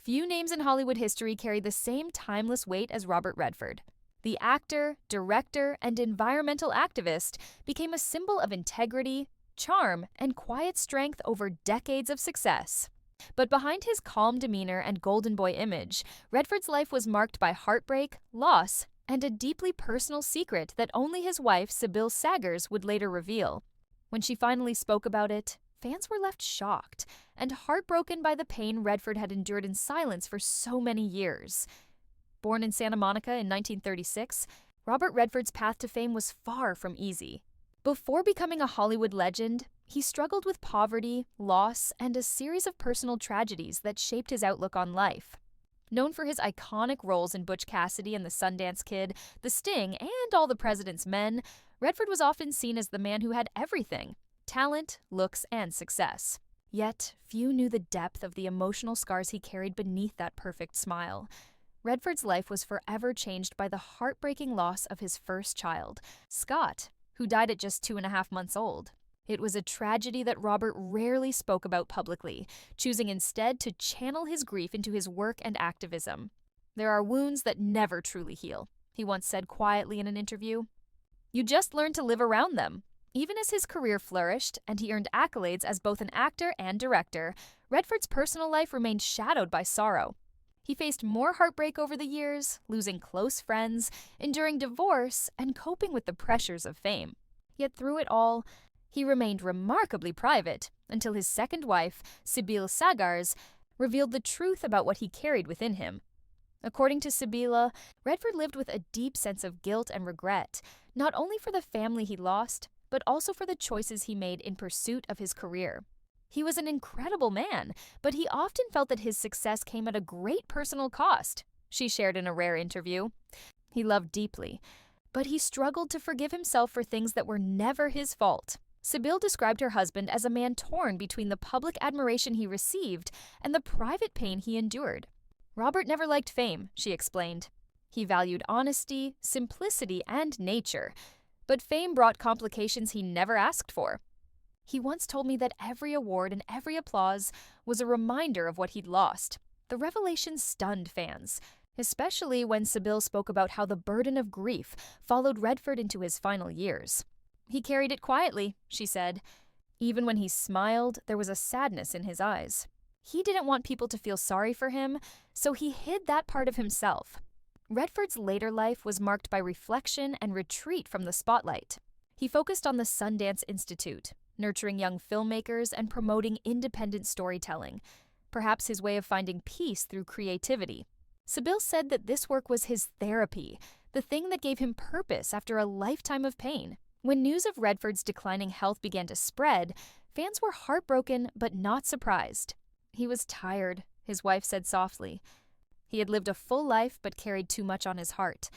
Few names in Hollywood history carry the same timeless weight as Robert Redford. The actor, director, and environmental activist became a symbol of integrity, charm, and quiet strength over decades of success. But behind his calm demeanor and golden boy image, Redford's life was marked by heartbreak, loss, and a deeply personal secret that only his wife, Sybil Sagars, would later reveal. When she finally spoke about it, fans were left shocked and heartbroken by the pain Redford had endured in silence for so many years. Born in Santa Monica in 1936, Robert Redford's path to fame was far from easy. Before becoming a Hollywood legend, he struggled with poverty, loss, and a series of personal tragedies that shaped his outlook on life. Known for his iconic roles in Butch Cassidy and the Sundance Kid, The Sting, and All the President's Men, Redford was often seen as the man who had everything: talent, looks, and success. Yet, few knew the depth of the emotional scars he carried beneath that perfect smile. Redford's life was forever changed by the heartbreaking loss of his first child, Scott, who died at just 2.5 months old. It was a tragedy that Robert rarely spoke about publicly, choosing instead to channel his grief into his work and activism. "There are wounds that never truly heal," he once said quietly in an interview. "You just learn to live around them." Even as his career flourished and he earned accolades as both an actor and director, Redford's personal life remained shadowed by sorrow. He faced more heartbreak over the years, losing close friends, enduring divorce, and coping with the pressures of fame. Yet through it all, he remained remarkably private until his second wife, Sybil Sagars, revealed the truth about what he carried within him. According to Sybil, Redford lived with a deep sense of guilt and regret, not only for the family he lost, but also for the choices he made in pursuit of his career. He was an incredible man, but he often felt that his success came at a great personal cost, she shared in a rare interview. He loved deeply, but he struggled to forgive himself for things that were never his fault. Sybil described her husband as a man torn between the public admiration he received and the private pain he endured. "Robert never liked fame," she explained. "He valued honesty, simplicity, and nature, but fame brought complications he never asked for. He once told me that every award and every applause was a reminder of what he'd lost." The revelation stunned fans, especially when Sybil spoke about how the burden of grief followed Redford into his final years. "He carried it quietly," she said. "Even when he smiled, there was a sadness in his eyes. He didn't want people to feel sorry for him, so he hid that part of himself." Redford's later life was marked by reflection and retreat from the spotlight. He focused on the Sundance Institute, nurturing young filmmakers and promoting independent storytelling, perhaps his way of finding peace through creativity. Sybil said that this work was his therapy, the thing that gave him purpose after a lifetime of pain. When news of Redford's declining health began to spread, fans were heartbroken but not surprised. "He was tired," his wife said softly. "He had lived a full life but carried too much on his heart.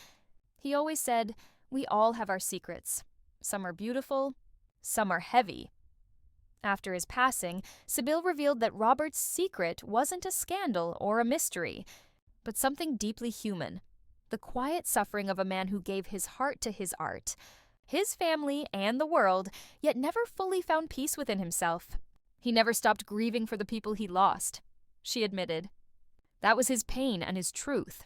He always said, 'We all have our secrets. Some are beautiful, some are heavy.'" After his passing, Sybil revealed that Robert's secret wasn't a scandal or a mystery, but something deeply human: the quiet suffering of a man who gave his heart to his art, his family, and the world, yet never fully found peace within himself. "He never stopped grieving for the people he lost," she admitted. "That was his pain and his truth."